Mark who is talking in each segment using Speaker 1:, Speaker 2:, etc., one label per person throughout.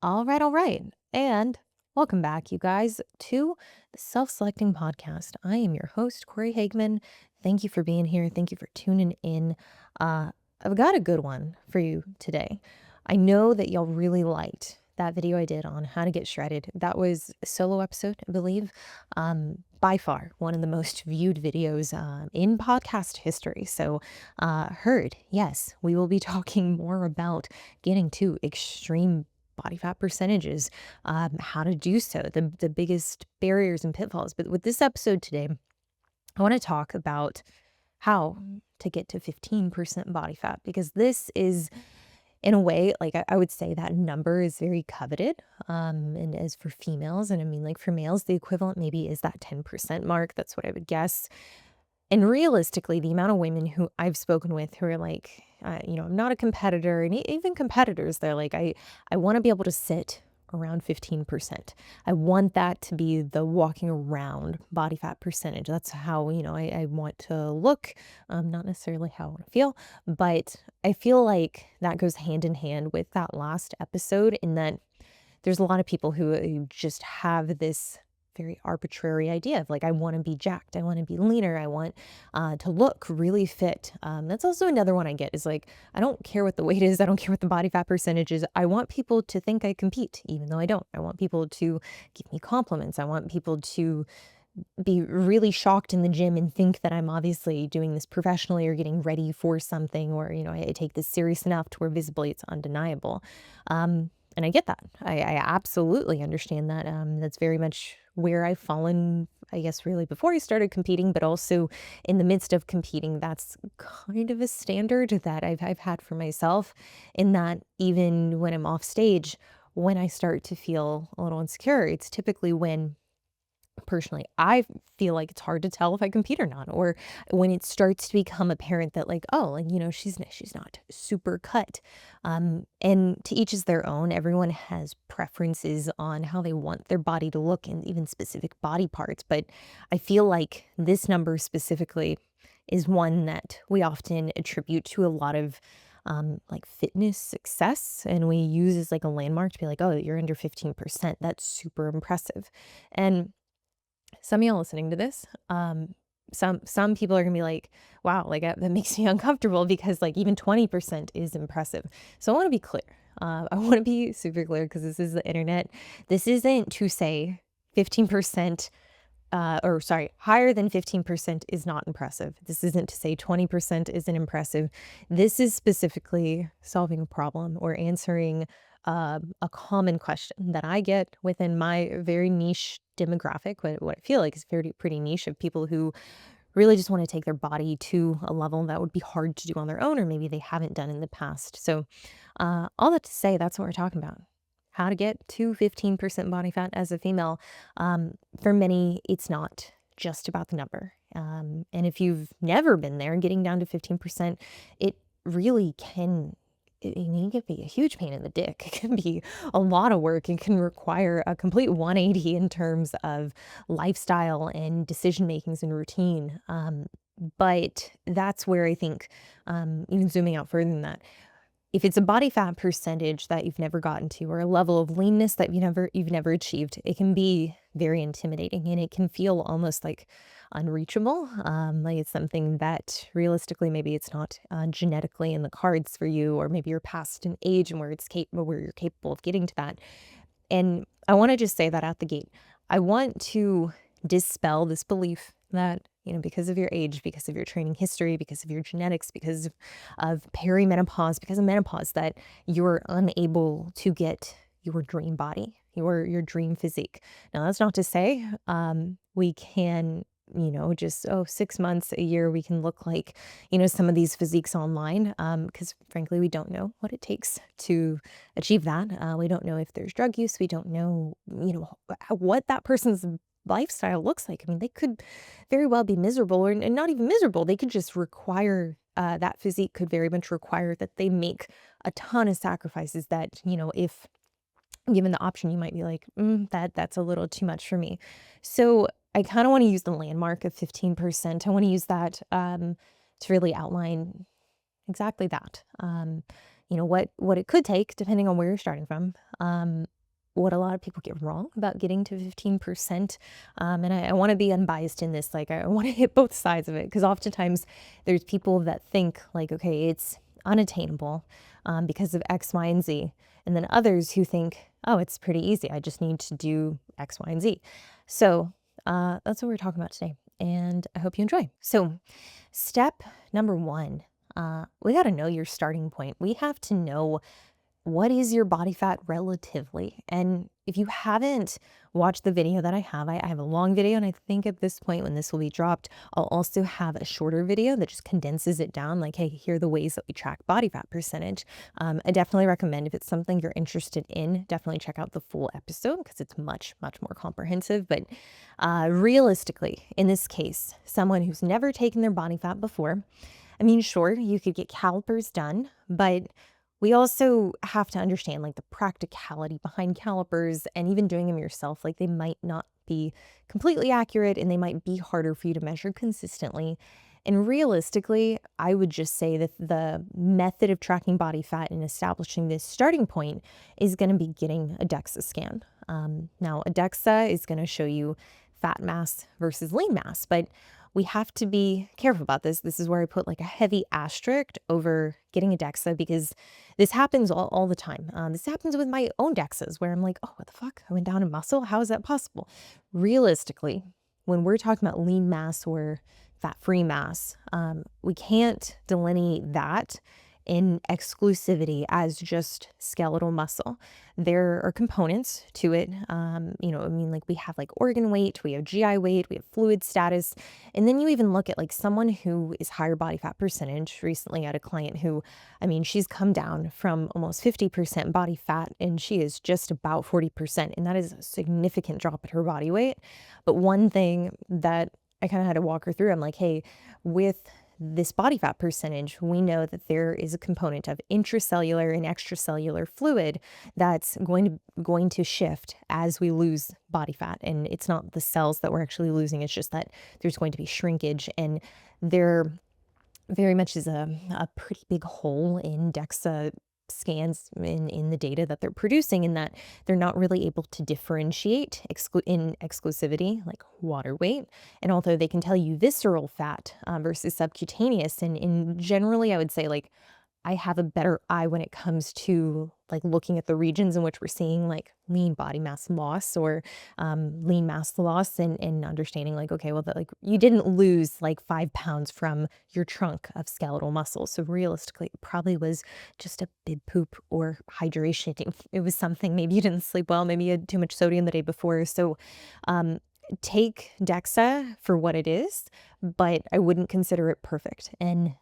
Speaker 1: All right. And welcome back, you guys, to the Self Selecting Podcast. I am your host, Corey Hagman. Thank you for being here. Thank you for tuning in. Uh, I've got a good one for you today. I know that y'all really liked that video I did on how to get shredded. That was a solo episode, I believe. By far, one of the most viewed videos in podcast history. So, heard, yes, we will be talking more about getting to extreme body fat percentages, how to do so, the biggest barriers and pitfalls. But with this episode today, I want to talk about how to get to 15% body fat, because this is, in a way, like I would say that number is very coveted. And as for females, and I mean, like for males, the equivalent maybe is that 10% mark. That's what I would guess. And realistically, the amount of women who I've spoken with who are like, I'm not a competitor, and even competitors, they're like, I want to be able to sit around 15%. I want that to be the walking around body fat percentage. That's how, I want to look, not necessarily how I want to feel, but I feel like that goes hand in hand with that last episode, in that there's a lot of people who just have this very arbitrary idea of like, I want to be jacked, I want to be leaner, I want to look really fit. That's also another one I get, is like, I don't care what the weight is, I don't care what the body fat percentage is. I want people to think I compete, even though I don't. I want people to give me compliments. I want people to be really shocked in the gym and think that I'm obviously doing this professionally or getting ready for something, or, I take this serious enough to where visibly it's undeniable. And I get that. I absolutely understand that. That's very much where I've fallen, I guess, really before I started competing, but also in the midst of competing. That's kind of a standard that I've had for myself, in that even when I'm off stage, when I start to feel a little insecure, it's typically when, personally, I feel like it's hard to tell if I compete or not, or when it starts to become apparent that, like, oh, like, she's not super cut. And to each is their own. Everyone has preferences on how they want their body to look, and even specific body parts. But I feel like this number specifically is one that we often attribute to a lot of like fitness success, and we use as like a landmark to be like, oh, you're under 15%. That's super impressive. And some of y'all listening to this, some people are gonna be like, wow, like that makes me uncomfortable, because like even 20% is impressive. So I want to be clear. I want to be super clear, because this is the internet. This isn't to say 15%, or sorry, higher than 15% is not impressive. This isn't to say 20% isn't impressive. This is specifically solving a problem or answering a common question that I get within my very niche demographic. What I feel like is pretty niche, of people who really just want to take their body to a level that would be hard to do on their own, or maybe they haven't done in the past. So, all that to say, that's what we're talking about. How to get to 15% body fat as a female. For many, it's not just about the number. And if you've never been there, getting down to 15%, it really can. It can be a huge pain in the dick. It can be a lot of work. It can require a complete 180 in terms of lifestyle and decision makings and routine. But that's where I think, even zooming out further than that, if it's a body fat percentage that you've never gotten to, or a level of leanness that you've never achieved, it can be very intimidating, and it can feel almost like unreachable. Like it's something that realistically, maybe it's not genetically in the cards for you, or maybe you're past an age and where you're capable of getting to that. And I want to just say that out the gate. I want to dispel this belief that, because of your age, because of your training history, because of your genetics, because of perimenopause, because of menopause, that you're unable to get your dream body, your dream physique. Now, that's not to say we can, just, 6 months, a year, we can look like, some of these physiques online, because frankly, we don't know what it takes to achieve that. We don't know if there's drug use. We don't know, what that person's lifestyle looks like. I mean, they could very well be miserable, or and not even miserable. They could just require, that physique could very much require that they make a ton of sacrifices that, if given the option, you might be like, that's a little too much for me. So I kind of want to use the landmark of 15%. I want to use that to really outline exactly that. what it could take depending on where you're starting from. What a lot of people get wrong about getting to 15%. And I want to be unbiased in this. Like, I want to hit both sides of it because oftentimes there's people that think, like, okay, it's unattainable because of X, Y, and Z. And then others who think, oh, it's pretty easy. I just need to do X, Y, and Z. So that's what we're talking about today. And I hope you enjoy. So, step number one, we got to know your starting point. We have to know what is your body fat relatively. And if you haven't watched the video that I have a long video, and I think at this point when this will be dropped, I'll also have a shorter video that just condenses it down. Like, hey, here are the ways that we track body fat percentage. I definitely recommend, if it's something you're interested in, definitely check out the full episode because it's much, much more comprehensive. But realistically, in this case, someone who's never taken their body fat before, I mean, sure, you could get calipers done, but we also have to understand like the practicality behind calipers, and even doing them yourself. Like, they might not be completely accurate and they might be harder for you to measure consistently. And realistically, I would just say that the method of tracking body fat and establishing this starting point is going to be getting a DEXA scan. Now, a DEXA is going to show you fat mass versus lean mass, but we have to be careful about this. This is where I put like a heavy asterisk over getting a DEXA because this happens all the time. This happens with my own DEXAs where I'm like, oh, what the fuck? I went down in muscle. How is that possible? Realistically, when we're talking about lean mass or fat-free mass, we can't delineate that in exclusivity as just skeletal muscle. There are components to it. I mean, like, we have like organ weight, we have GI weight, we have fluid status. And then you even look at like someone who is higher body fat percentage. Recently, I had a client who, I mean, she's come down from almost 50% body fat and she is just about 40%. And that is a significant drop in her body weight. But one thing that I kind of had to walk her through, I'm like, hey, with this body fat percentage, we know that there is a component of intracellular and extracellular fluid that's going to shift as we lose body fat. And it's not the cells that we're actually losing, it's just that there's going to be shrinkage. And there very much is a pretty big hole in DEXA scans in the data that they're producing, in that they're not really able to differentiate in exclusivity, like water weight. And although they can tell you visceral fat versus subcutaneous, and in generally, I would say, like, I have a better eye when it comes to like looking at the regions in which we're seeing like lean body mass loss or lean mass loss, and understanding like, okay, well, like, you didn't lose like 5 pounds from your trunk of skeletal muscle. So realistically, it probably was just a big poop or hydration. It was something, maybe you didn't sleep well, maybe you had too much sodium the day before. So um, take DEXA for what it is, but I wouldn't consider it perfect. And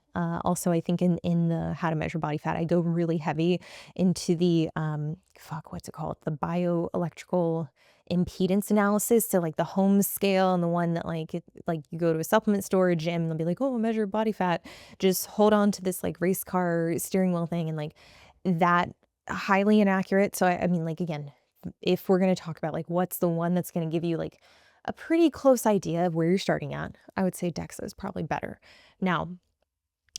Speaker 1: also, I think in the how to measure body fat, I go really heavy into the what's it called? The bioelectrical impedance analysis. So like the home scale, and the one that like you go to a supplement store or gym and they'll be like, oh, measure body fat. Just hold on to this like race car steering wheel thing, and like that, highly inaccurate. So I mean, like, again, if we're going to talk about like what's the one that's going to give you like a pretty close idea of where you're starting at, I would say DEXA is probably better. Now,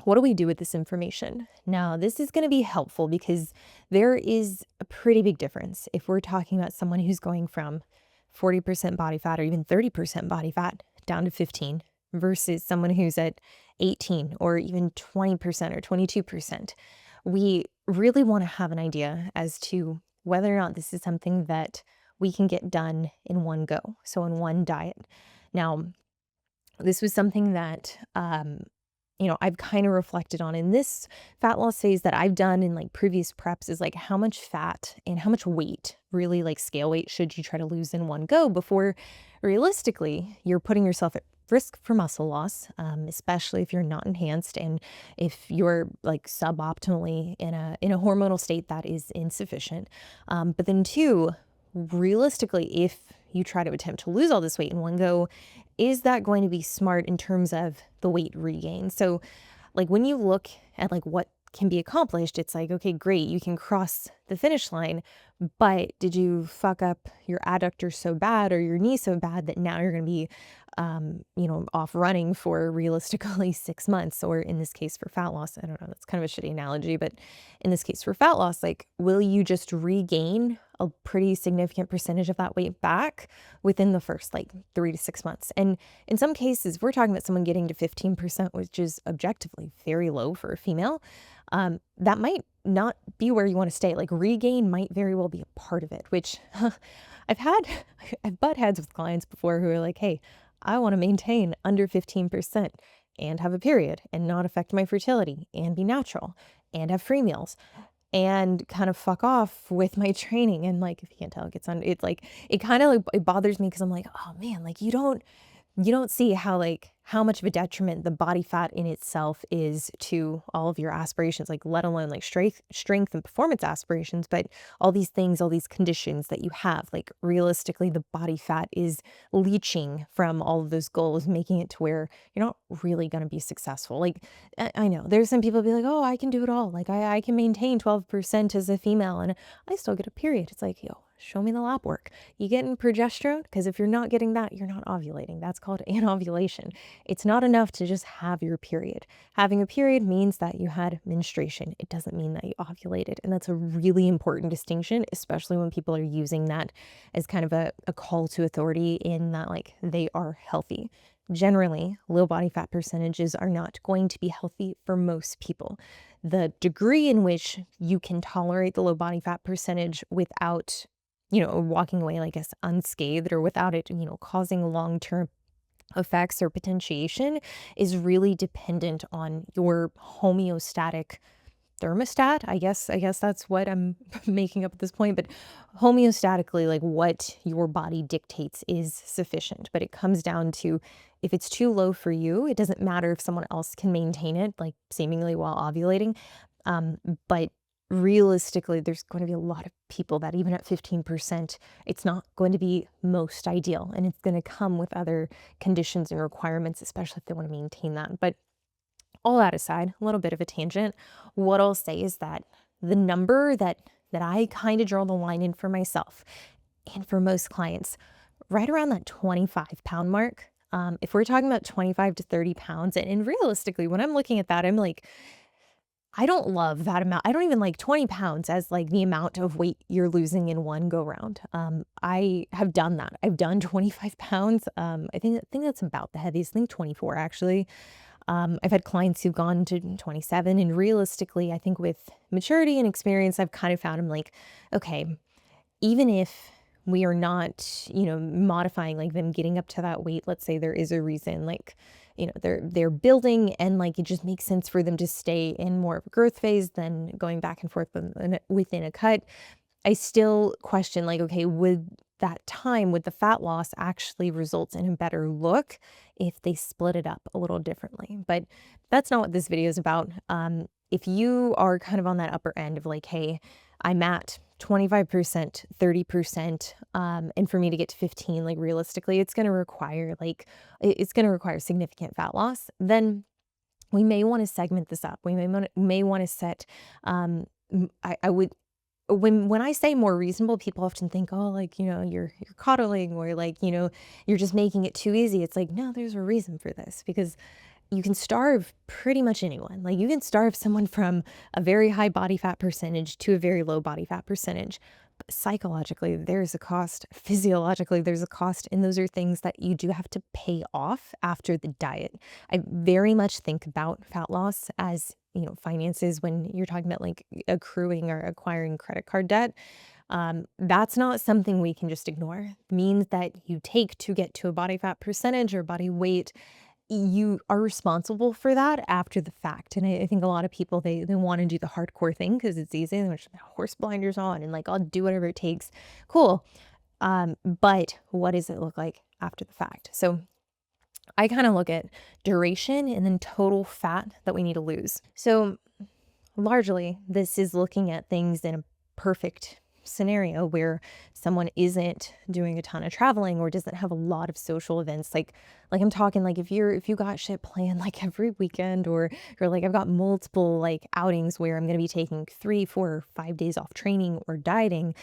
Speaker 1: what do we do with this information? Now, this is going to be helpful because there is a pretty big difference if we're talking about someone who's going from 40% body fat or even 30% body fat down to 15 versus someone who's at 18 or even 20% or 22%. We really want to have an idea as to whether or not this is something that we can get done in one go, so in one diet. Now, this was something that I've kind of reflected on in this fat loss phase that I've done in like previous preps, is like how much fat and how much weight, really like scale weight, should you try to lose in one go before realistically you're putting yourself at risk for muscle loss, especially if you're not enhanced and if you're like suboptimally in a hormonal state that is insufficient. But then two, realistically, if you try to attempt to lose all this weight in one go, is that going to be smart in terms of the weight regain? So like when you look at like what can be accomplished, it's like, okay, great, you can cross the finish line, but did you fuck up your adductor so bad or your knee so bad that now you're going to be, off running for realistically 6 months, or in this case for fat loss? I don't know, that's kind of a shitty analogy, but in this case for fat loss, like, will you just regain a pretty significant percentage of that weight back within the first like 3 to 6 months? And in some cases, we're talking about someone getting to 15%, which is objectively very low for a female. That might not be where you want to stay. Like, regain might very well be a part of it, which I've butt heads with clients before who are like, hey, I want to maintain under 15% and have a period and not affect my fertility and be natural and have free meals and kind of fuck off with my training. And like, if you can't tell, it gets on, it's like, it kind of like, it bothers me because I'm like, oh man, like you don't see how much of a detriment the body fat in itself is to all of your aspirations, like let alone like strength and performance aspirations, but all these things, all these conditions that you have, like realistically, the body fat is leaching from all of those goals, making it to where you're not really going to be successful. Like, I know there's some people be like, oh, I can do it all. Like I can maintain 12% as a female and I still get a period. It's like, yo, show me the lab work. You getting progesterone? Because if you're not getting that, you're not ovulating. That's called anovulation. It's not enough to just have your period. Having a period means that you had menstruation. It doesn't mean that you ovulated. And that's a really important distinction, especially when people are using that as kind of a call to authority in that like they are healthy. Generally, low body fat percentages are not going to be healthy for most people. The degree in which you can tolerate the low body fat percentage without walking away, I guess, unscathed or without it, causing long-term effects or potentiation is really dependent on your homeostatic thermostat. I guess that's what I'm making up at this point, but homeostatically, like what your body dictates is sufficient. But it comes down to, if it's too low for you, it doesn't matter if someone else can maintain it, like seemingly while ovulating. But realistically, there's going to be a lot of people that even at 15%, it's not going to be most ideal. And it's going to come with other conditions and requirements, especially if they want to maintain that. But all that aside, a little bit of a tangent, what I'll say is that the number that I kind of draw the line in for myself and for most clients, right around that 25-pound mark. If we're talking about 25 to 30 pounds, and realistically, when I'm looking at that, I'm like, I don't love that amount. I don't even like 20 pounds as like the amount of weight you're losing in one go round. I have done that. I've done 25 pounds. I think that's about the heaviest. I think 24 actually. I've had clients who've gone to 27, and realistically, I think with maturity and experience, I've kind of found I'm like, okay, even if we are not, modifying like them getting up to that weight, let's say there is a reason, like, they're building and like it just makes sense for them to stay in more of a growth phase than going back and forth within a cut. I still question like, okay, would the fat loss actually result in a better look if they split it up a little differently? But that's not what this video is about. If you are kind of on that upper end of like, hey, I'm at 25%, 30%, and for me to get to 15, like realistically, it's going to require significant fat loss, then we may want to segment this up. We may want to set, I would, when I say more reasonable, people often think, oh, like, you're coddling, or like, you're just making it too easy. It's like, no, there's a reason for this, because you can starve pretty much anyone. Like, you can starve someone from a very high body fat percentage to a very low body fat percentage. But psychologically, there's a cost. Physiologically, there's a cost. And those are things that you do have to pay off after the diet. I very much think about fat loss as, finances when you're talking about like accruing or acquiring credit card debt. That's not something we can just ignore. It means that you take to get to a body fat percentage or body weight, you are responsible for that after the fact. And I think a lot of people, they want to do the hardcore thing because it's easy. They want to horse blinders on and like, I'll do whatever it takes. Cool. But what does it look like after the fact? So I kind of look at duration and then total fat that we need to lose. So largely, this is looking at things in a perfect scenario where someone isn't doing a ton of traveling or doesn't have a lot of social events, like I'm talking like if you got shit planned like every weekend, or you're like I've got multiple like outings where I'm going to be taking 3, 4, 5 days off training or dieting,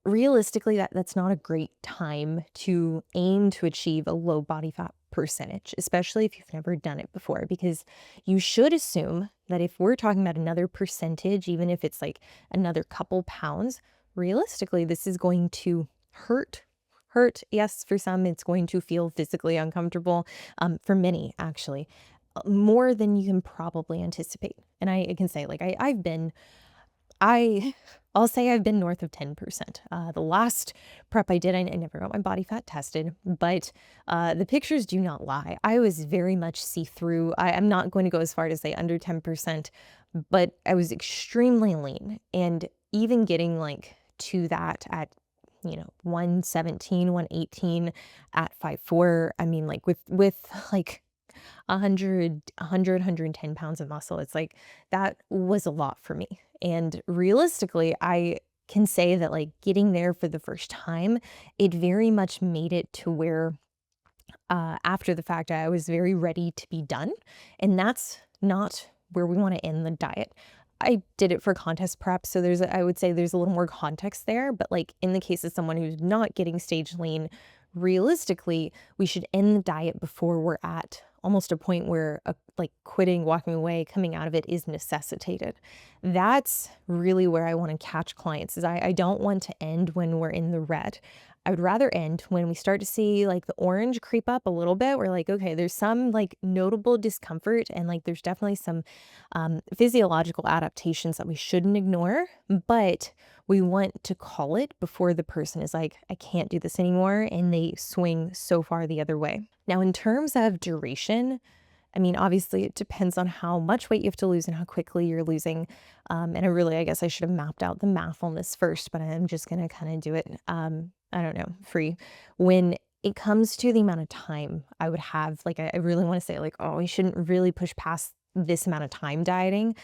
Speaker 1: realistically that's not a great time to aim to achieve a low body fat percentage, especially if you've never done it before, because you should assume that if we're talking about another percentage, even if it's like another couple pounds, realistically this is going to hurt. Yes, for some it's going to feel physically uncomfortable, for many actually, more than you can probably anticipate. And I can say like I've been I I'll say I've been north of 10%. The last prep I did, I never got my body fat tested, but the pictures do not lie. I was very much see-through. I'm not going to go as far to say under 10%, but I was extremely lean. And even getting like to that at, 117, 118 at 5'4", I mean, like with like 110 pounds of muscle. It's like that was a lot for me. And realistically, I can say that like getting there for the first time, it very much made it to where after the fact, I was very ready to be done. And that's not where we want to end the diet. I did it for contest prep. So I would say there's a little more context there. But like in the case of someone who's not getting stage lean, realistically, we should end the diet before we're at almost a point where like quitting, walking away, coming out of it is necessitated. That's really where I want to catch clients is I don't want to end when we're in the red. I would rather end when we start to see like the orange creep up a little bit. We're like, okay, there's some like notable discomfort and like there's definitely some physiological adaptations that we shouldn't ignore, but we want to call it before the person is like, I can't do this anymore, and they swing so far the other way. Now, in terms of duration, I mean, obviously it depends on how much weight you have to lose and how quickly you're losing. And I guess I should have mapped out the math on this first, but I'm just going to kind of do it, I don't know, free. When it comes to the amount of time I would have, like, I really want to say like, oh, we shouldn't really push past this amount of time dieting,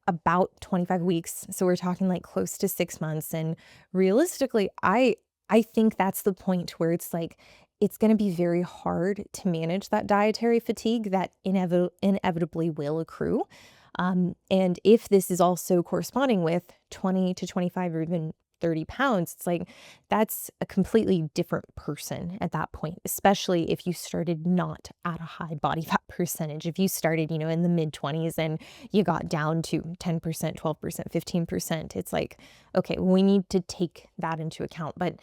Speaker 1: about 25 weeks. So we're talking like close to 6 months. And realistically, I think that's the point where it's like, it's going to be very hard to manage that dietary fatigue that inevitably will accrue. And if this is also corresponding with 20 to 25 or even 30 pounds, it's like that's a completely different person at that point, especially if you started not at a high body fat percentage. If you started, in the mid 20s and you got down to 10%, 12%, 15%, it's like, okay, we need to take that into account. But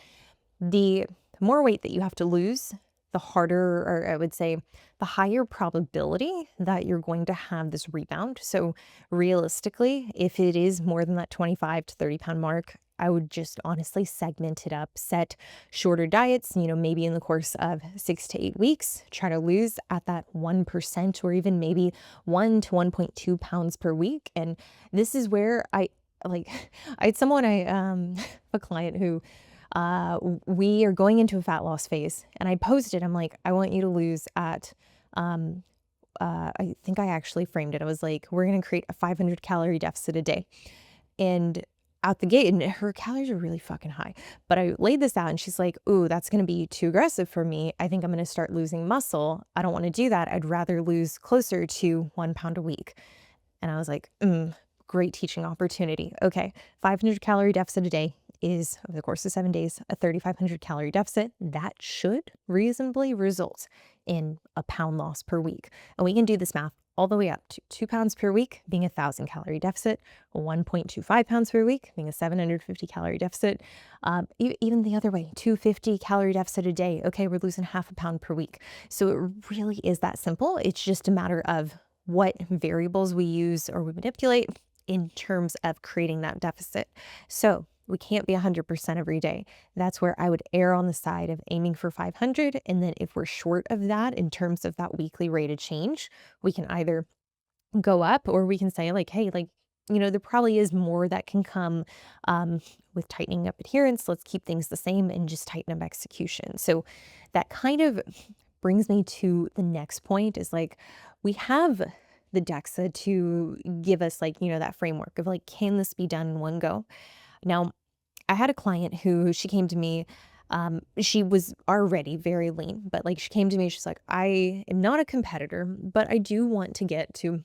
Speaker 1: the more weight that you have to lose, the harder, or I would say the higher probability that you're going to have this rebound. So realistically, if it is more than that 25 to 30 pound mark, I would just honestly segment it up, set shorter diets, maybe in the course of 6 to 8 weeks, try to lose at that 1% or even maybe 1 to 1.2 pounds per week. And this is where I had someone, a client who, we are going into a fat loss phase, and I posted, I'm like, I want you to lose at, I think I actually framed it. I was like, we're going to create a 500 calorie deficit a day. And out the gate, and her calories are really fucking high, but I laid this out and she's like, ooh, that's going to be too aggressive for me. I think I'm going to start losing muscle. I don't want to do that. I'd rather lose closer to 1 pound a week. And I was like, great teaching opportunity. Okay, 500 calorie deficit a day is, over the course of 7 days, a 3,500 calorie deficit. That should reasonably result in a pound loss per week. And we can do this math all the way up to 2 pounds per week being a 1,000 calorie deficit, 1.25 pounds per week being a 750 calorie deficit, even the other way, 250 calorie deficit a day. Okay, we're losing half a pound per week. So it really is that simple. It's just a matter of what variables we use or we manipulate in terms of creating that deficit. So we can't be 100% every day. That's where I would err on the side of aiming for 500. And then if we're short of that in terms of that weekly rate of change, we can either go up or we can say like, hey, like, there probably is more that can come with tightening up adherence. Let's keep things the same and just tighten up execution. So that kind of brings me to the next point is like, we have the DEXA to give us like, that framework of like, can this be done in one go? Now, I had a client who she came to me. She was already very lean, but like she came to me, she's like, I am not a competitor, but I do want to get to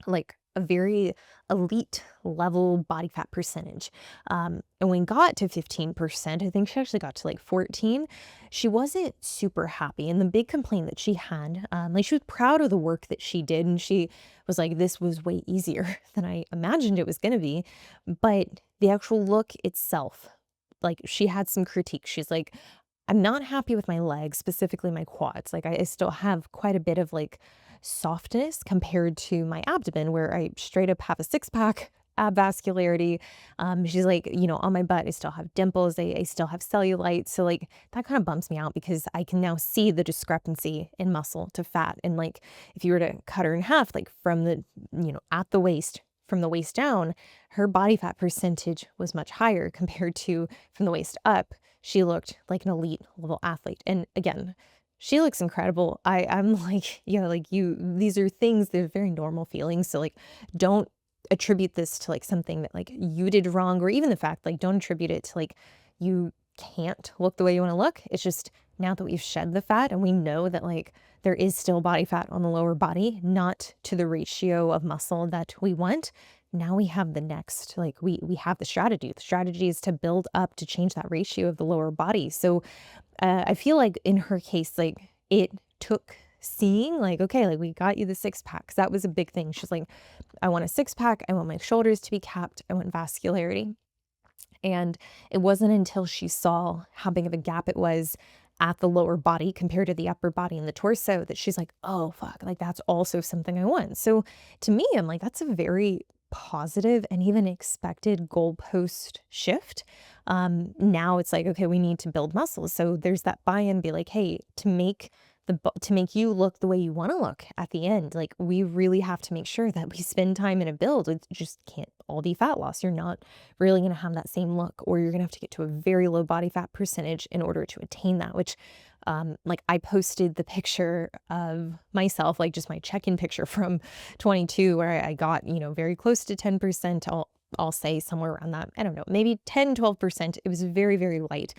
Speaker 1: like a very elite level body fat percentage. And when got to 15%, I think she actually got to like 14, she wasn't super happy. And the big complaint that she had, like she was proud of the work that she did. And she was like, this was way easier than I imagined it was going to be. But the actual look itself, like she had some critique. She's like, I'm not happy with my legs, specifically my quads. Like I still have quite a bit of like softness compared to my abdomen, where I straight up have a six pack ab vascularity. She's like, on my butt, I still have dimples. I still have cellulite. So like that kind of bumps me out because I can now see the discrepancy in muscle to fat. And like if you were to cut her in half, like from the, at the waist, from the waist down, her body fat percentage was much higher compared to from the waist up. She looked like an elite level athlete. And again, she looks incredible. I'm like, yeah, like these are things that are very normal feelings. So like, don't attribute this to like something that like you did wrong, or even the fact like don't attribute it to like you can't look the way you want to look. It's just now that we've shed the fat and we know that like there is still body fat on the lower body, not to the ratio of muscle that we want. Now we have the next, like we have the strategy. The strategy is to build up to change that ratio of the lower body. So I feel like in her case, like it took seeing like, okay, like we got you the six pack, 'cause that was a big thing. She's like, I want a six pack. I want my shoulders to be capped. I want vascularity. And it wasn't until she saw how big of a gap it was at the lower body compared to the upper body and the torso that she's like, oh, fuck, like that's also something I want. So to me, I'm like, that's a very positive and even expected goalpost shift. Now it's like, okay, we need to build muscles. So there's that buy-in, be like, hey, to make you look the way you want to look at the end, like we really have to make sure that we spend time in a build. It just can't all be fat loss. You're not really going to have that same look, or you're going to have to get to a very low body fat percentage in order to attain that, which like I posted the picture of myself, like just my check-in picture from 22, where I got, very close to 10%. I'll say somewhere around that. I don't know, maybe 10, 12%. It was very, very light.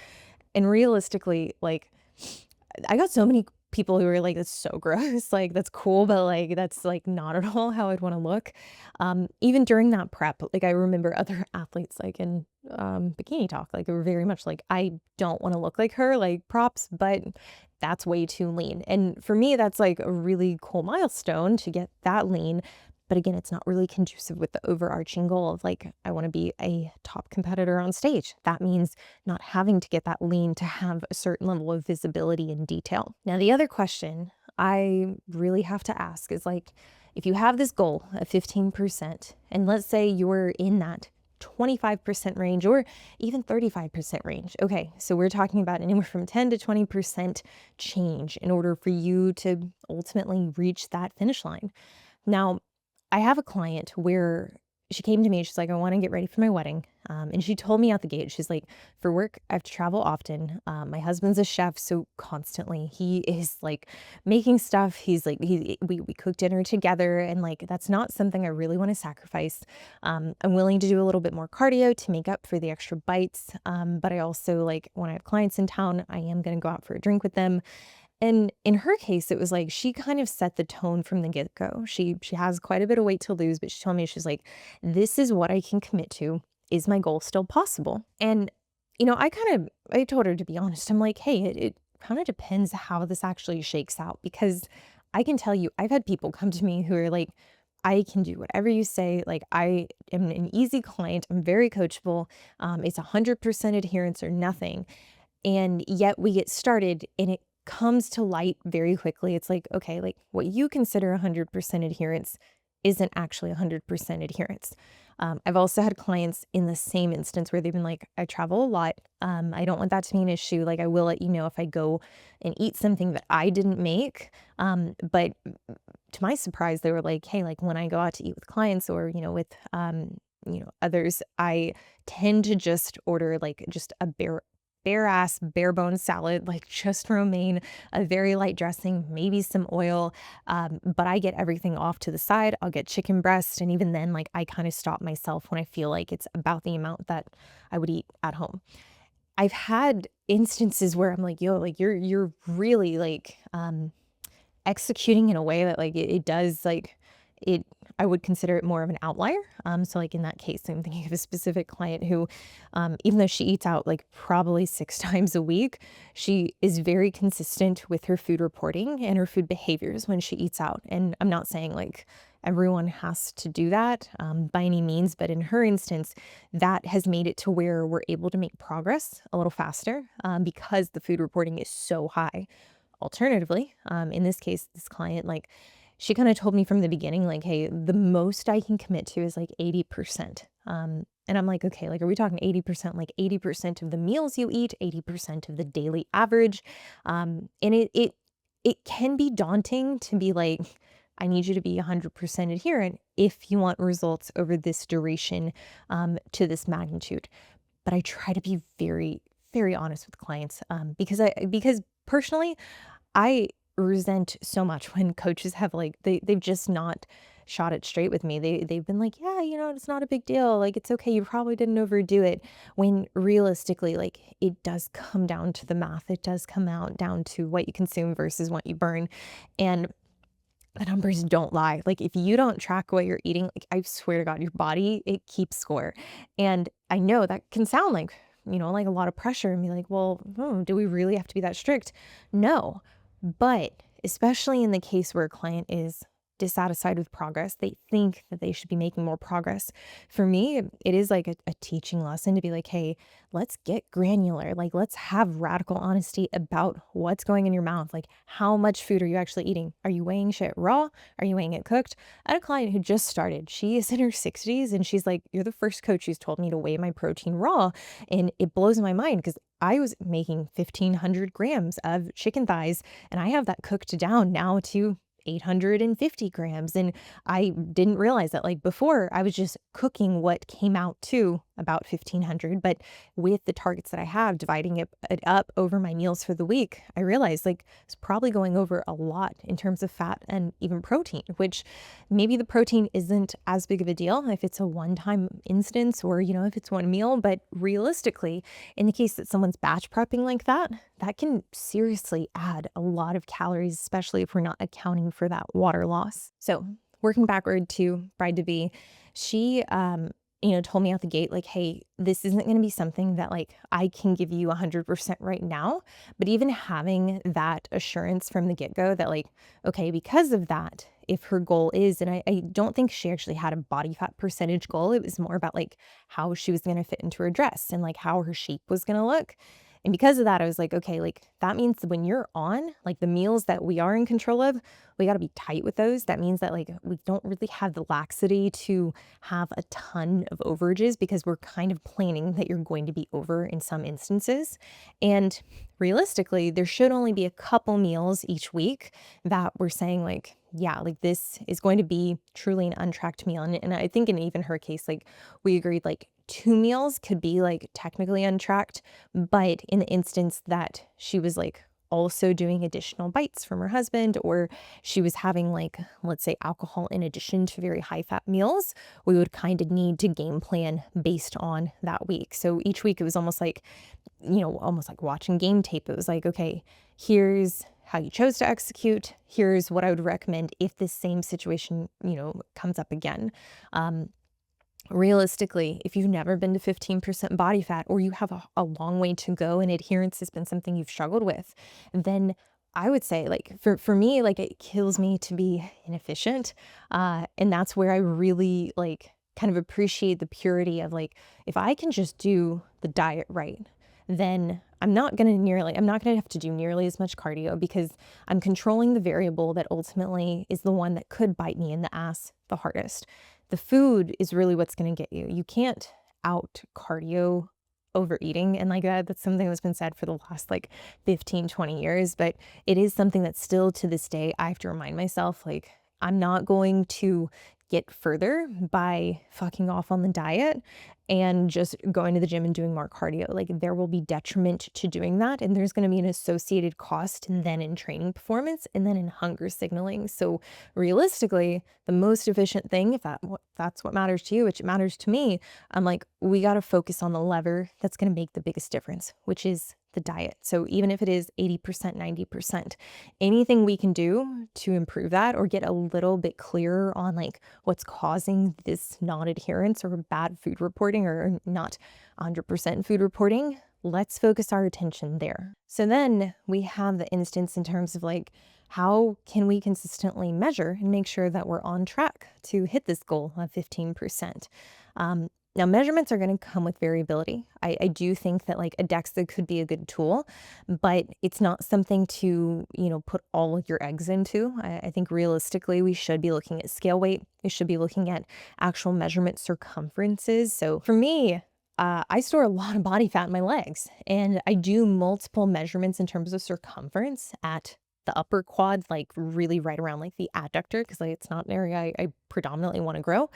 Speaker 1: And realistically, like I got so many people who were like, that's so gross. Like, that's cool, but like, that's like not at all how I'd want to look. Even during that prep, like I remember other athletes like in bikini talk, like they were very much like, I don't want to look like her, like props, but that's way too lean. And for me, that's like a really cool milestone to get that lean. But again, it's not really conducive with the overarching goal of like, I want to be a top competitor on stage. That means not having to get that lean to have a certain level of visibility and detail. Now, the other question I really have to ask is like, if you have this goal of 15%, and let's say you're in that 25% range or even 35% range. Okay, so we're talking about anywhere from 10 to 20% change in order for you to ultimately reach that finish line. Now, I have a client where she came to me, she's like, I want to get ready for my wedding. And she told me out the gate, she's like, for work, I have to travel often. My husband's a chef, so constantly he is like making stuff. He's like, we cook dinner together, and like that's not something I really want to sacrifice. I'm willing to do a little bit more cardio to make up for the extra bites. But I also like when I have clients in town, I am going to go out for a drink with them. And in her case, it was like she kind of set the tone from the get-go. She has quite a bit of weight to lose, but she told me, she's like, this is what I can commit to. Is my goal still possible? And, I told her, to be honest, I'm like, hey, it kind of depends how this actually shakes out, because I can tell you, I've had people come to me who are like, I can do whatever you say. Like, I am an easy client. I'm very coachable. It's 100% adherence or nothing. And yet we get started and it comes to light very quickly. It's like, okay, like what you consider 100% adherence isn't actually 100% adherence. I've also had clients in the same instance where they've been like, I travel a lot. I don't want that to be an issue. Like, I will let you know if I go and eat something that I didn't make. But to my surprise, they were like, hey, like when I go out to eat with clients or, with, others, I tend to just order like just a bare bare bones salad, like just romaine, a very light dressing, maybe some oil. But I get everything off to the side. I'll get chicken breast. And even then, like I kind of stop myself when I feel like it's about the amount that I would eat at home. I've had instances where I'm like, yo, like you're really like executing in a way that like it does like it I would consider it more of an outlier. So like in that case, I'm thinking of a specific client who, even though she eats out like probably 6 times a week, she is very consistent with her food reporting and her food behaviors when she eats out. And I'm not saying like everyone has to do that by any means, but in her instance, that has made it to where we're able to make progress a little faster because the food reporting is so high. Alternatively, in this case, this client, like, she kinda told me from the beginning, like, "Hey, the most I can commit to is, like, 80%." And I'm like, "Okay, like, are we talking 80%, like 80% of the meals you eat, 80% of the daily average?" And it can be daunting to be like, "I need you to be 100% adherent if you want results over this duration, to this magnitude." But I try to be very, very honest with clients, because personally, I resent so much when coaches have like they've just not shot it straight with me. They've been like, "Yeah, it's not a big deal. Like it's okay. You probably didn't overdo it." When realistically, like it does come down to the math. It does come out down to what you consume versus what you burn. And the numbers don't lie. Like if you don't track what you're eating, like I swear to God, your body, it keeps score. And I know that can sound like, like a lot of pressure and be like, well, do we really have to be that strict? No. But especially in the case where a client is dissatisfied with progress, they think that they should be making more progress. For me, it is like a teaching lesson to be like, hey, let's get granular. Like, let's have radical honesty about what's going in your mouth. Like, how much food are you actually eating? Are you weighing shit raw? Are you weighing it cooked? I had a client who just started. She is in her 60s and she's like, you're the first coach who's told me to weigh my protein raw. And it blows my mind because I was making 1,500 grams of chicken thighs and I have that cooked down now to 850 grams. And I didn't realize that like before I was just cooking what came out to about 1,500, but with the targets that I have, dividing it up over my meals for the week, I realized like it's probably going over a lot in terms of fat and even protein, which maybe the protein isn't as big of a deal if it's a one-time instance or, if it's one meal, but realistically, in the case that someone's batch prepping like that, that can seriously add a lot of calories, especially if we're not accounting for that water loss. So working backward to bride to be, she, told me out the gate, like, hey, this isn't going to be something that like I can give you 100% right now. But even having that assurance from the get go that like, okay, because of that, if her goal is, and I don't think she actually had a body fat percentage goal, it was more about like how she was going to fit into her dress and like how her shape was going to look. And because of that, I was like, okay, like that means when you're on, like the meals that we are in control of, we got to be tight with those. That means that like we don't really have the laxity to have a ton of overages because we're kind of planning that you're going to be over in some instances. And realistically, there should only be a couple meals each week that we're saying like, yeah, like this is going to be truly an untracked meal. And I think in even her case, like we agreed like 2 meals could be like technically untracked, but in the instance that she was like also doing additional bites from her husband, or she was having like, let's say alcohol in addition to very high fat meals, we would kind of need to game plan based on that week. So each week it was almost like, almost like watching game tape. It was like, okay, here's how you chose to execute. Here's what I would recommend if this same situation, comes up again. Realistically, if you've never been to 15% body fat or you have a long way to go and adherence has been something you've struggled with, then I would say like for me, like it kills me to be inefficient. And that's where I really like kind of appreciate the purity of like, if I can just do the diet right, then I'm not gonna have to do nearly as much cardio because I'm controlling the variable that ultimately is the one that could bite me in the ass the hardest. The food is really what's going to get you. You can't out cardio overeating. And like that's something that's been said for the last like 15, 20 years. But it is something that still to this day, I have to remind myself, like, I'm not going to get further by fucking off on the diet and just going to the gym and doing more cardio. Like there will be detriment to doing that. And there's going to be an associated cost then in training performance and then in hunger signaling. So realistically, the most efficient thing, if that's what matters to you, which it matters to me, I'm like, we got to focus on the lever that's going to make the biggest difference, which is the diet. So even if it is 80%, 90%, anything we can do to improve that or get a little bit clearer on like what's causing this non-adherence or bad food reporting or not 100% food reporting, let's focus our attention there. So then we have the instance in terms of like, how can we consistently measure and make sure that we're on track to hit this goal of 15%? Now, measurements are going to come with variability. I do think that like a DEXA could be a good tool, but it's not something to, put all of your eggs into. I think realistically, we should be looking at scale weight. We should be looking at actual measurement circumferences. So for me, I store a lot of body fat in my legs, and I do multiple measurements in terms of circumference at the upper quad, like really right around like the adductor, because like it's not an area I predominantly want to grow.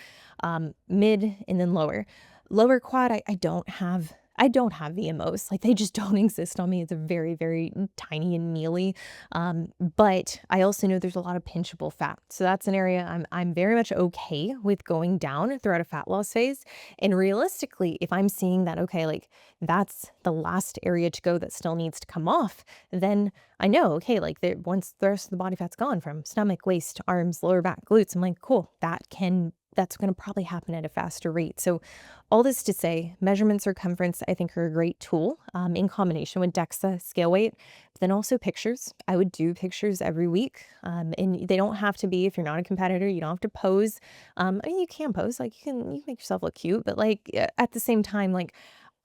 Speaker 1: Mid and then lower. Lower quad, I don't have VMOs. Like they just don't exist on me. It's a very, very tiny and mealy. But I also know there's a lot of pinchable fat. So that's an area I'm very much okay with going down throughout a fat loss phase. And realistically, if I'm seeing that, okay, like that's the last area to go that still needs to come off, then I know, okay, like once the rest of the body fat's gone from stomach, waist, arms, lower back, glutes, I'm like, cool, that's going to probably happen at a faster rate. So all this to say, measurement circumference, I think are a great tool in combination with DEXA, scale weight, but then also pictures. I would do pictures every week. And they don't have to be, if you're not a competitor, you don't have to pose. I mean, you can pose, like you can make yourself look cute, but like at the same time, like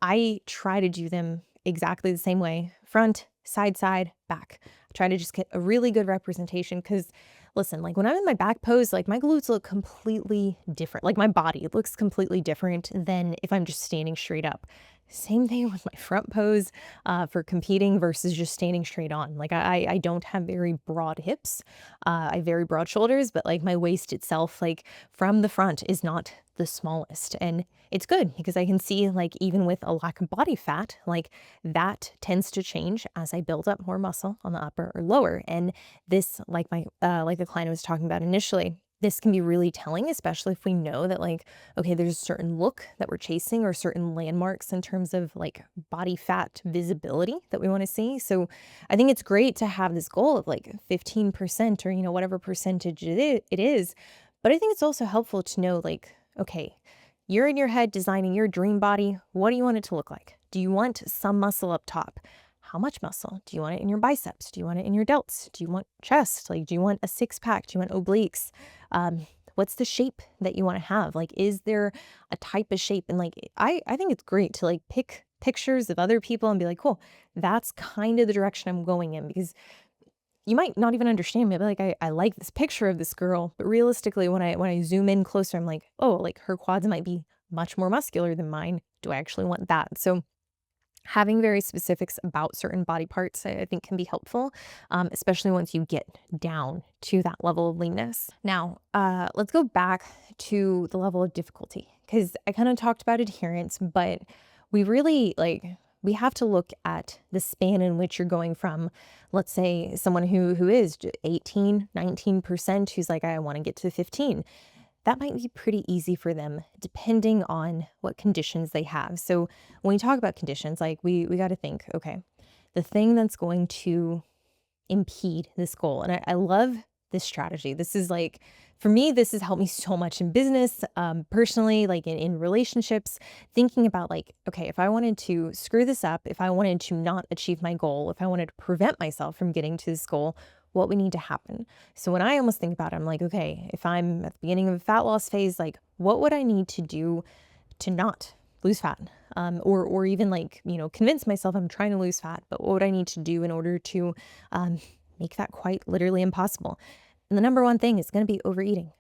Speaker 1: I try to do them exactly the same way, front, side, back. I try to just get a really good representation because listen, like when I'm in my back pose, like my glutes look completely different. Like my body looks completely different than if I'm just standing straight up. Same thing with my front pose for competing versus just standing straight on. Like I don't have very broad hips. I have very broad shoulders, but like my waist itself, like from the front is not the smallest. And it's good because I can see like even with a lack of body fat, like that tends to change as I build up more muscle on the upper or lower. And this, like like the client I was talking about initially, this can be really telling, especially if we know that like, okay, there's a certain look that we're chasing or certain landmarks in terms of like body fat visibility that we want to see. So I think it's great to have this goal of like 15% or, whatever percentage it is. But I think it's also helpful to know like, okay, you're in your head designing your dream body. What do you want it to look like? Do you want some muscle up top? How much muscle? Do you want it in your biceps? Do you want it in your delts? Do you want chest? Like, do you want a six pack? Do you want obliques? What's the shape that you want to have? Like, is there a type of shape? And like, I think it's great to like pick pictures of other people and be like, cool, that's kind of the direction I'm going in, because you might not even understand me, but like I like this picture of this girl, but realistically when I zoom in closer, I'm like, oh, like her quads might be much more muscular than mine. Do I actually want that? So having very specifics about certain body parts, I think can be helpful, especially once you get down to that level of leanness. Now, let's go back to the level of difficulty, because I kind of talked about adherence, but we really we have to look at the span in which you're going from, let's say, someone who is 18, 19%, who's like, I want to get to 15. That might be pretty easy for them depending on what conditions they have. So when we talk about conditions, like we got to think, okay, the thing that's going to impede this goal. And I love this strategy. This is like, for me, this has helped me so much in business, personally, like in relationships, thinking about like, okay, if I wanted to screw this up, if I wanted to not achieve my goal, if I wanted to prevent myself from getting to this goal, what would need to happen? So when I almost think about it, I'm like, okay, if I'm at the beginning of a fat loss phase, like what would I need to do to not lose fat? Or even like, convince myself I'm trying to lose fat, but what would I need to do in order to make that quite literally impossible? And the number one thing is going to be overeating.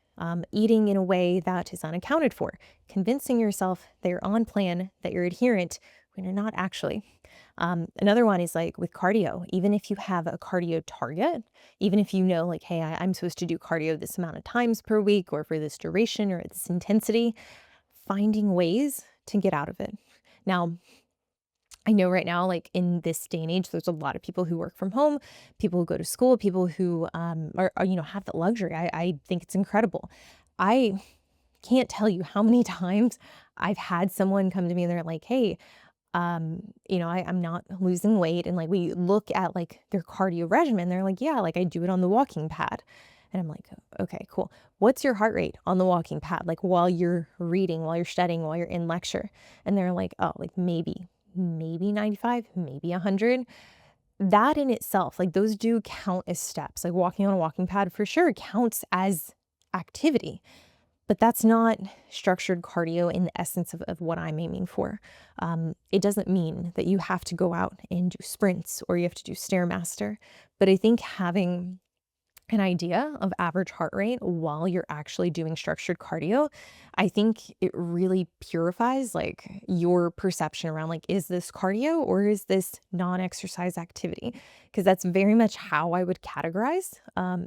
Speaker 1: Eating in a way that is unaccounted for, convincing yourself that you're on plan, that you're adherent when you're not actually. Another one is like with cardio, even if you have a cardio target, even if you know, like, hey, I'm supposed to do cardio this amount of times per week or for this duration or this intensity, finding ways to get out of it. Now, I know right now, like in this day and age, there's a lot of people who work from home, people who go to school, people who have the luxury. I think it's incredible. I can't tell you how many times I've had someone come to me and they're like, hey, I'm not losing weight. And like we look at like their cardio regimen, they're like, yeah, like I do it on the walking pad. And I'm like, okay, cool. What's your heart rate on the walking pad? Like while you're reading, while you're studying, while you're in lecture. And they're like, oh, like maybe 95, maybe 100. That in itself, like those do count as steps. Like walking on a walking pad for sure counts as activity. But that's not structured cardio in the essence of what I'm aiming for. It doesn't mean that you have to go out and do sprints or you have to do Stairmaster. But I think having an idea of average heart rate while you're actually doing structured cardio, I think it really purifies like your perception around like, is this cardio or is this non-exercise activity? Because that's very much how I would categorize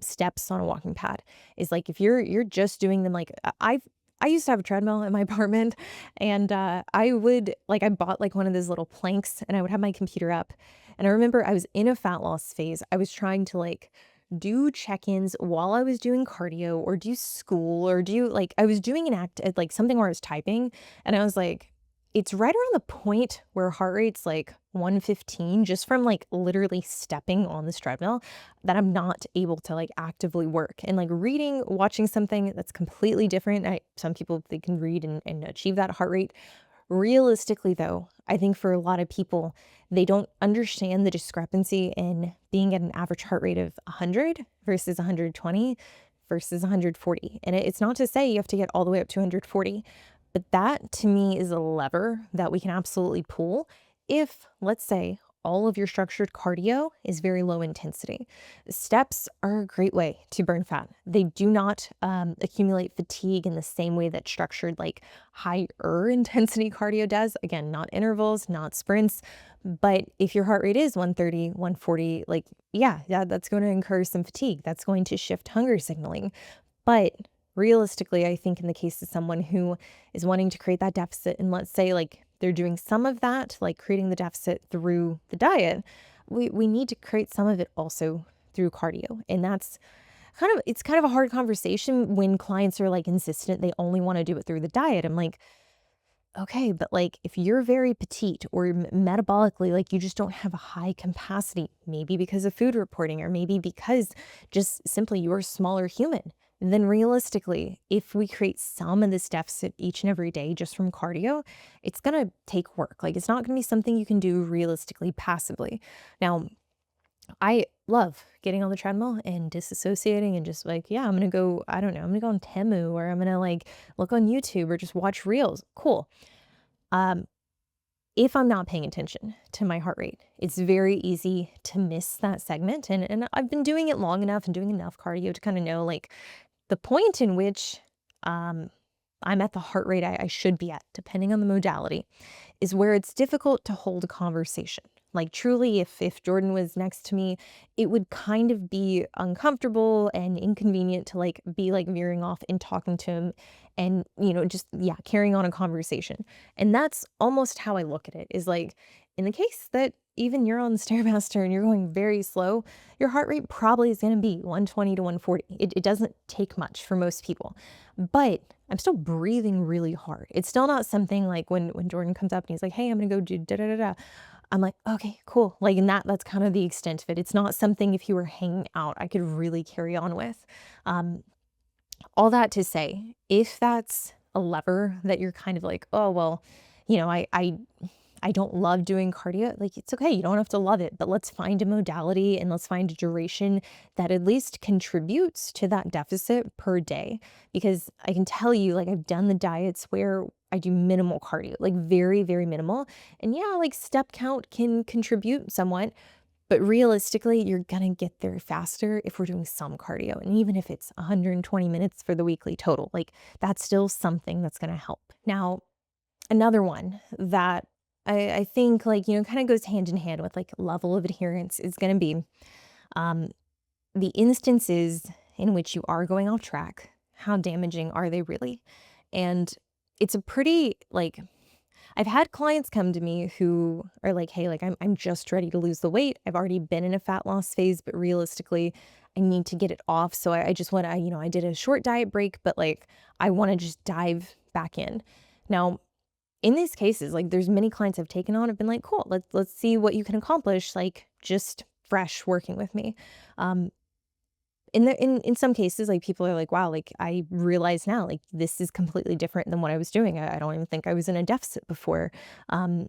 Speaker 1: steps on a walking pad. Is like if you're just doing them like I used to have a treadmill in my apartment and I bought like one of those little planks and I would have my computer up. And I remember I was in a fat loss phase. I was trying to like do check-ins while I was doing cardio or do school or do like I was doing an act at like something where I was typing and I was like, it's right around the point where heart rate's like 115 just from like literally stepping on this treadmill that I'm not able to like actively work and like reading, watching something that's completely different. Some people they can read and achieve that heart rate. Realistically, though, I think for a lot of people, they don't understand the discrepancy in being at an average heart rate of 100 versus 120 versus 140. And it's not to say you have to get all the way up to 140, but that to me is a lever that we can absolutely pull if, let's say, all of your structured cardio is very low intensity. Steps are a great way to burn fat. They do not accumulate fatigue in the same way that structured, like higher intensity cardio does. Again, not intervals, not sprints. But if your heart rate is 130, 140, like, yeah, that's going to incur some fatigue. That's going to shift hunger signaling. But realistically, I think in the case of someone who is wanting to create that deficit, and let's say like they're doing some of that, like creating the deficit through the diet, we need to create some of it also through cardio. And that's it's kind of a hard conversation when clients are like insistent they only want to do it through the diet. I'm like, okay, but like if you're very petite or metabolically, like you just don't have a high capacity, maybe because of food reporting or maybe because just simply you're a smaller human, then realistically, if we create some of this deficit each and every day just from cardio, it's going to take work. Like it's not going to be something you can do realistically passively. Now, I love getting on the treadmill and disassociating and just like, yeah, I'm going to go, I don't know, I'm going to go on Temu or I'm going to like look on YouTube or just watch reels. Cool. Um, if I'm not paying attention to my heart rate, it's very easy to miss that segment. And I've been doing it long enough and doing enough cardio to kind of know like the point in which um, I'm at the heart rate I should be at, depending on the modality, is where it's difficult to hold a conversation. Like truly, if Jordan was next to me, it would kind of be uncomfortable and inconvenient to like be like veering off and talking to him and just carrying on a conversation. And that's almost how I look at it is like in the case that even you're on the Stairmaster and you're going very slow, your heart rate probably is going to be 120 to 140. It doesn't take much for most people, but I'm still breathing really hard. It's still not something like when Jordan comes up and he's like, hey, I'm going to go do da da da da. I'm like, okay, cool. Like, and that's kind of the extent of it. It's not something if you were hanging out, I could really carry on with. Um, all that to say, if that's a lever that you're kind of like, oh, well, I don't love doing cardio. Like, it's okay. You don't have to love it, but let's find a modality and let's find a duration that at least contributes to that deficit per day. Because I can tell you, like, I've done the diets where I do minimal cardio, like very, very minimal. And yeah, like step count can contribute somewhat, but realistically, you're going to get there faster if we're doing some cardio. And even if it's 120 minutes for the weekly total, like that's still something that's going to help. Now, another one that I think, like, kind of goes hand in hand with like level of adherence is going to be um, the instances in which you are going off track. How damaging are they really? And it's a pretty like I've had clients come to me who are like, "Hey, like I'm just ready to lose the weight. I've already been in a fat loss phase, but realistically, I need to get it off. So I just want to, I did a short diet break, but like I want to just dive back in." Now, in these cases, like there's many clients I've taken on have been like, "Cool, let's see what you can accomplish, like just fresh working with me." Um, in some cases, like people are like, "Wow, like I realize now, like this is completely different than what I was doing. I don't even think I was in a deficit before." Um,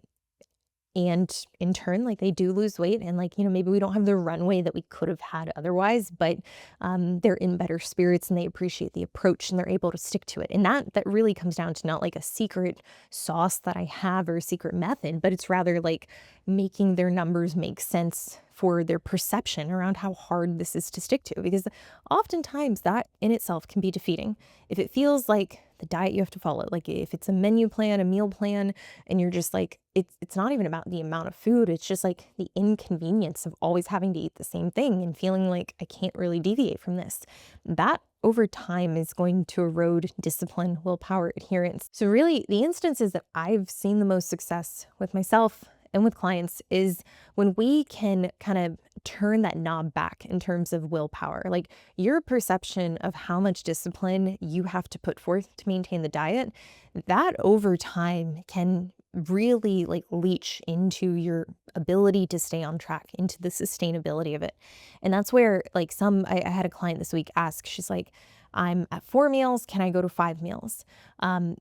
Speaker 1: and in turn, like, they do lose weight and, like, maybe we don't have the runway that we could have had otherwise, but, they're in better spirits and they appreciate the approach and they're able to stick to it. And that really comes down to not like a secret sauce that I have or a secret method, but it's rather like making their numbers make sense for their perception around how hard this is to stick to. Because oftentimes that in itself can be defeating. If it feels like the diet you have to follow, like if it's a menu plan, a meal plan, and you're just like it's not even about the amount of food, it's just like the inconvenience of always having to eat the same thing and feeling like I can't really deviate from this. That over time is going to erode discipline, willpower, adherence. So really the instances that I've seen the most success with myself and with clients is when we can kind of turn that knob back in terms of willpower. Like your perception of how much discipline you have to put forth to maintain the diet, that over time can really like leach into your ability to stay on track, into the sustainability of it. And that's where like I had a client this week ask, she's like, "I'm at 4 meals. Can I go to 5 meals?" And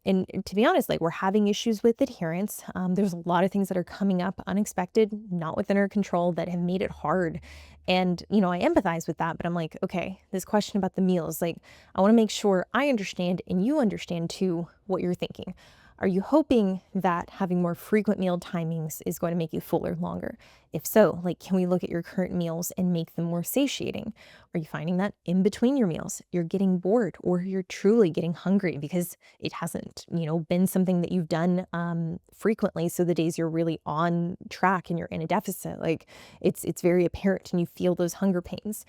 Speaker 1: to be honest, like we're having issues with adherence. There's a lot of things that are coming up unexpected, not within our control, that have made it hard. And, I empathize with that, but I'm like, okay, this question about the meals, like, I want to make sure I understand and you understand too what you're thinking. Are you hoping that having more frequent meal timings is going to make you fuller longer? If so, like, can we look at your current meals and make them more satiating? Are you finding that in between your meals, you're getting bored or you're truly getting hungry because it hasn't, been something that you've done frequently? So the days you're really on track and you're in a deficit, like it's very apparent and you feel those hunger pains.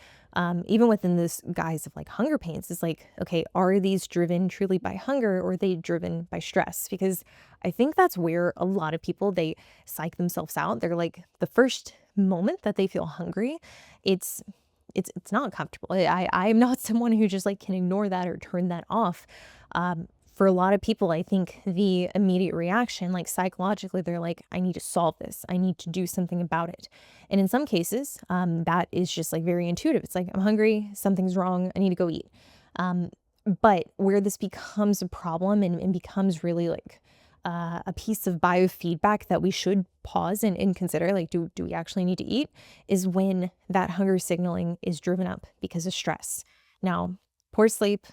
Speaker 1: Even within this guise of like hunger pains, is like, okay, are these driven truly by hunger or are they driven by stress? Because I think that's where a lot of people, they psych themselves out. They're like, the first moment that they feel hungry, it's it's not comfortable. I'm not someone who just like can ignore that or turn that off. For a lot of people, I think the immediate reaction, like psychologically, they're like, I need to solve this. I need to do something about it. And in some cases, that is just like very intuitive. It's like, I'm hungry, something's wrong, I need to go eat. Um, but where this becomes a problem and becomes really like a piece of biofeedback that we should pause and consider, like, do we actually need to eat, is when that hunger signaling is driven up because of stress. Now, poor sleep,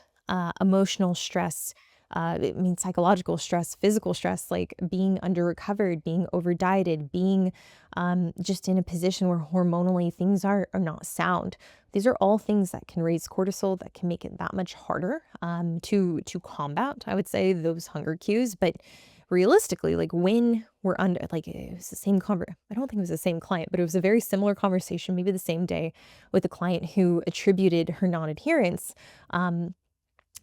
Speaker 1: emotional stress, it means psychological stress, physical stress, like being under recovered, being over dieted, being just in a position where hormonally things are not sound. These are all things that can raise cortisol, that can make it that much harder to combat, I would say, those hunger cues. But realistically, like when we're under, like it was the same I don't think it was the same client, but it was a very similar conversation, maybe the same day, with a client who attributed her non-adherence.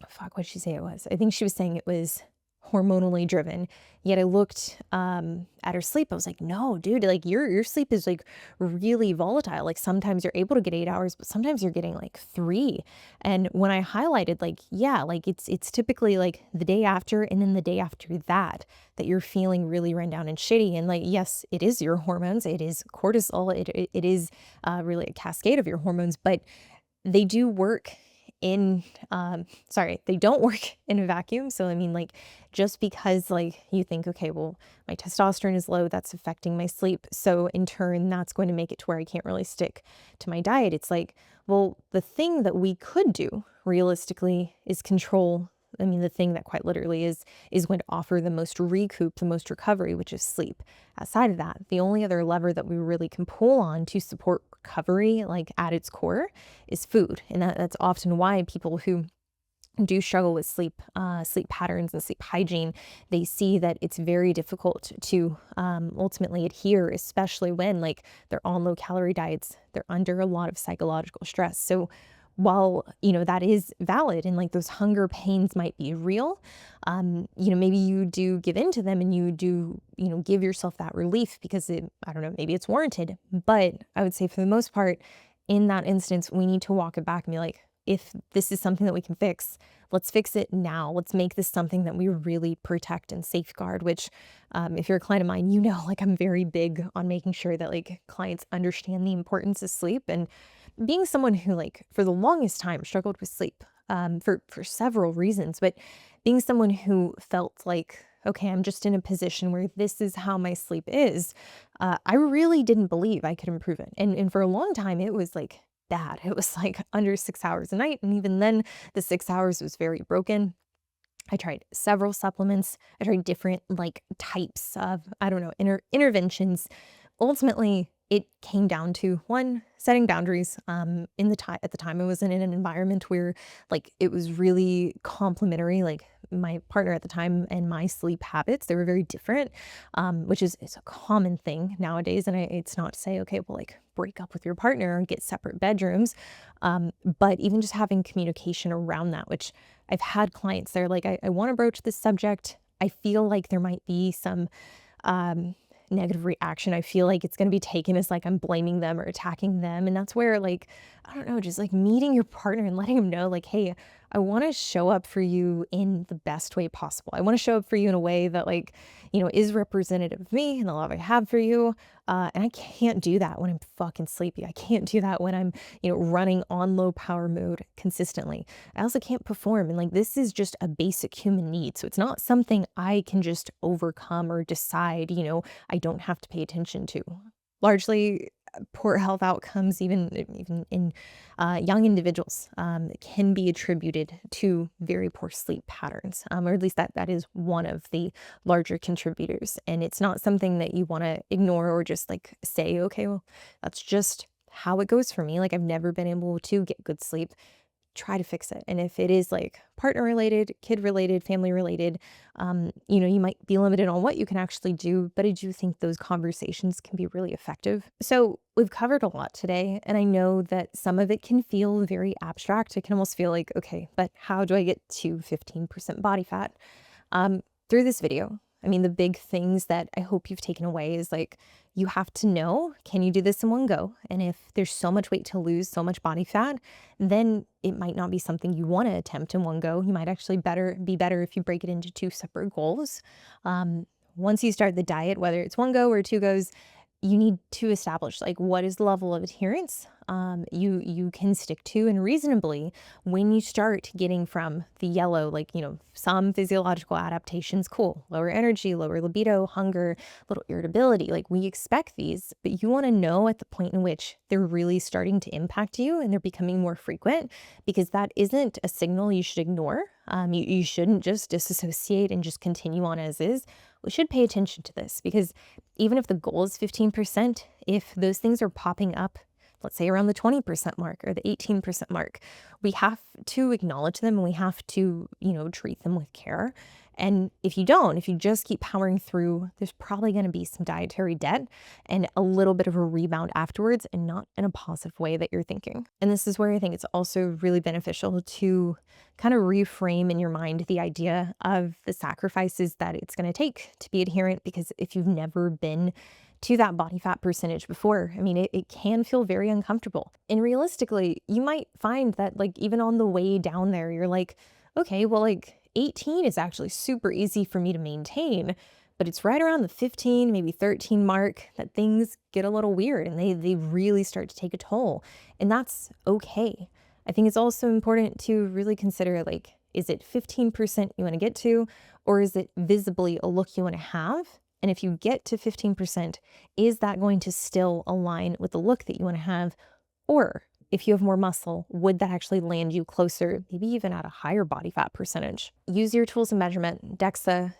Speaker 1: Fuck, what'd she say it was? I think she was saying it was hormonally driven. Yet I looked at her sleep. I was like, no, dude, like your sleep is like really volatile. Like sometimes you're able to get 8 hours, but sometimes you're getting like 3. And when I highlighted, like, yeah, like it's typically like the day after and then the day after that you're feeling really run down and shitty. And like, yes, it is your hormones, it is cortisol, it is really a cascade of your hormones, but they do work in they don't work in a vacuum. So I mean, like, just because like you think, okay, well, my testosterone is low, that's affecting my sleep, so in turn that's going to make it to where I can't really stick to my diet. It's like, well, the thing that we could do realistically is control. I mean, the thing that quite literally is going to offer the most recoup, the most recovery, which is sleep. Outside of that, the only other lever that we really can pull on to support recovery, like at its core, is food. And that's often why people who do struggle with sleep patterns and sleep hygiene, they see that it's very difficult to ultimately adhere, especially when like they're on low calorie diets, they're under a lot of psychological stress. So while that is valid and like those hunger pains might be real, maybe you do give in to them and you do give yourself that relief because I don't know, maybe it's warranted. But I would say for the most part, in that instance, we need to walk it back and be like, if this is something that we can fix, let's fix it now. Let's make this something that we really protect and safeguard, which, if you're a client of mine, like I'm very big on making sure that like clients understand the importance of sleep. And being someone who like for the longest time struggled with sleep, for several reasons, but being someone who felt like, okay, I'm just in a position where this is how my sleep is, I really didn't believe I could improve it. And for a long time, it was like bad. It was like under 6 hours a night. And even then, the 6 hours was very broken. I tried several supplements. I tried different like types of, I don't know, interventions. Ultimately, it came down to one, setting boundaries. In the time at the time, I was in an environment where like it was really complementary. Like my partner at the time and my sleep habits, they were very different, which is a common thing nowadays. And it's not to say, okay, well, like break up with your partner and get separate bedrooms, but even just having communication around that, which I've had clients, they're like, I want to broach this subject. I feel like there might be some um, negative reaction. I feel like it's going to be taken as like I'm blaming them or attacking them. And that's where, like, I don't know, just like meeting your partner and letting them know, like, hey, I want to show up for you in the best way possible. I want to show up for you in a way that, like, is representative of me and the love I have for you. And I can't do that when I'm fucking sleepy. I can't do that when I'm, running on low power mode consistently. I also can't perform. And like, this is just a basic human need. So it's not something I can just overcome or decide, I don't have to pay attention to. Largely, poor health outcomes, even in young individuals, can be attributed to very poor sleep patterns, or at least that is one of the larger contributors. And it's not something that you want to ignore or just like say, okay, well, that's just how it goes for me. Like I've never been able to get good sleep. Try to fix it. And if it is like partner related, kid related, family related, you might be limited on what you can actually do, but I do think those conversations can be really effective. So we've covered a lot today, and I know that some of it can feel very abstract. It can almost feel like, okay, but how do I get to 15% body fat? Through this video, I mean, the big things that I hope you've taken away is like, you have to know, can you do this in one go? And if there's so much weight to lose, so much body fat, then it might not be something you want to attempt in one go. You might actually be better if you break it into two separate goals. Once you start the diet, whether it's one go or two goes, you need to establish like what is the level of adherence you can stick to, and reasonably when you start getting from the yellow, like some physiological adaptations, cool, lower energy, lower libido, hunger, little irritability, like we expect these, but you want to know at the point in which they're really starting to impact you and they're becoming more frequent, because that isn't a signal you should ignore. You shouldn't just disassociate and just continue on as is. We should pay attention to this, because even if the goal is 15%, if those things are popping up, let's say around the 20% mark or the 18% mark, we have to acknowledge them and we have to, treat them with care. And if you just keep powering through, there's probably going to be some dietary debt and a little bit of a rebound afterwards, and not in a positive way that you're thinking. And this is where I think it's also really beneficial to kind of reframe in your mind the idea of the sacrifices that it's going to take to be adherent. Because if you've never been to that body fat percentage before, I mean, it can feel very uncomfortable. And realistically, you might find that like even on the way down there, you're like, okay, well, like 18 is actually super easy for me to maintain, but it's right around the 15, maybe 13 mark that things get a little weird and they really start to take a toll. And that's okay. I think it's also important to really consider, like, is it 15% you want to get to, or is it visibly a look you want to have? And if you get to 15%, is that going to still align with the look that you want to have? Or if you have more muscle, would that actually land you closer, maybe even at a higher body fat percentage? Use your tools of measurement, DEXA.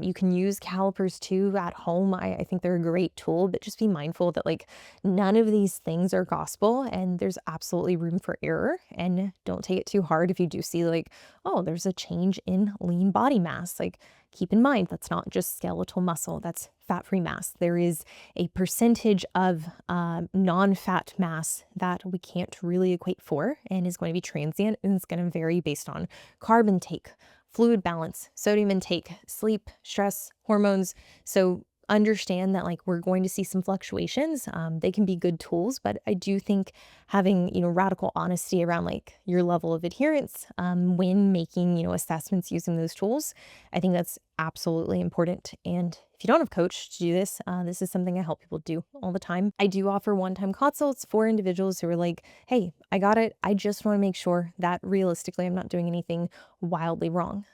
Speaker 1: You can use calipers too at home. I think they're a great tool, but just be mindful that like none of these things are gospel and there's absolutely room for error. And don't take it too hard if you do see like, oh, there's a change in lean body mass. Like keep in mind, that's not just skeletal muscle, that's fat-free mass. There is a percentage of non-fat mass that we can't really equate for and is going to be transient, and it's going to vary based on carb intake, fluid balance, sodium intake, sleep, stress, hormones. So understand that like we're going to see some fluctuations. They can be good tools, but I do think having, radical honesty around like your level of adherence when making, assessments using those tools, I think that's absolutely important. And if you don't have a coach to do this, this is something I help people do all the time. I do offer one-time consults for individuals who are like, hey, I got it. I just want to make sure that realistically I'm not doing anything wildly wrong.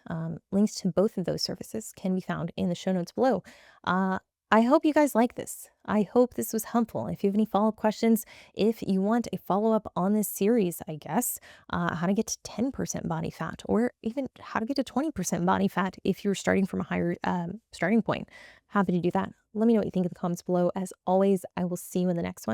Speaker 1: Links to both of those services can be found in the show notes below. I hope you guys like this. I hope this was helpful. If you have any follow-up questions, if you want a follow-up on this series, I guess, how to get to 10% body fat, or even how to get to 20% body fat if you're starting from a higher starting point, happy to do that. Let me know what you think in the comments below. As always, I will see you in the next one.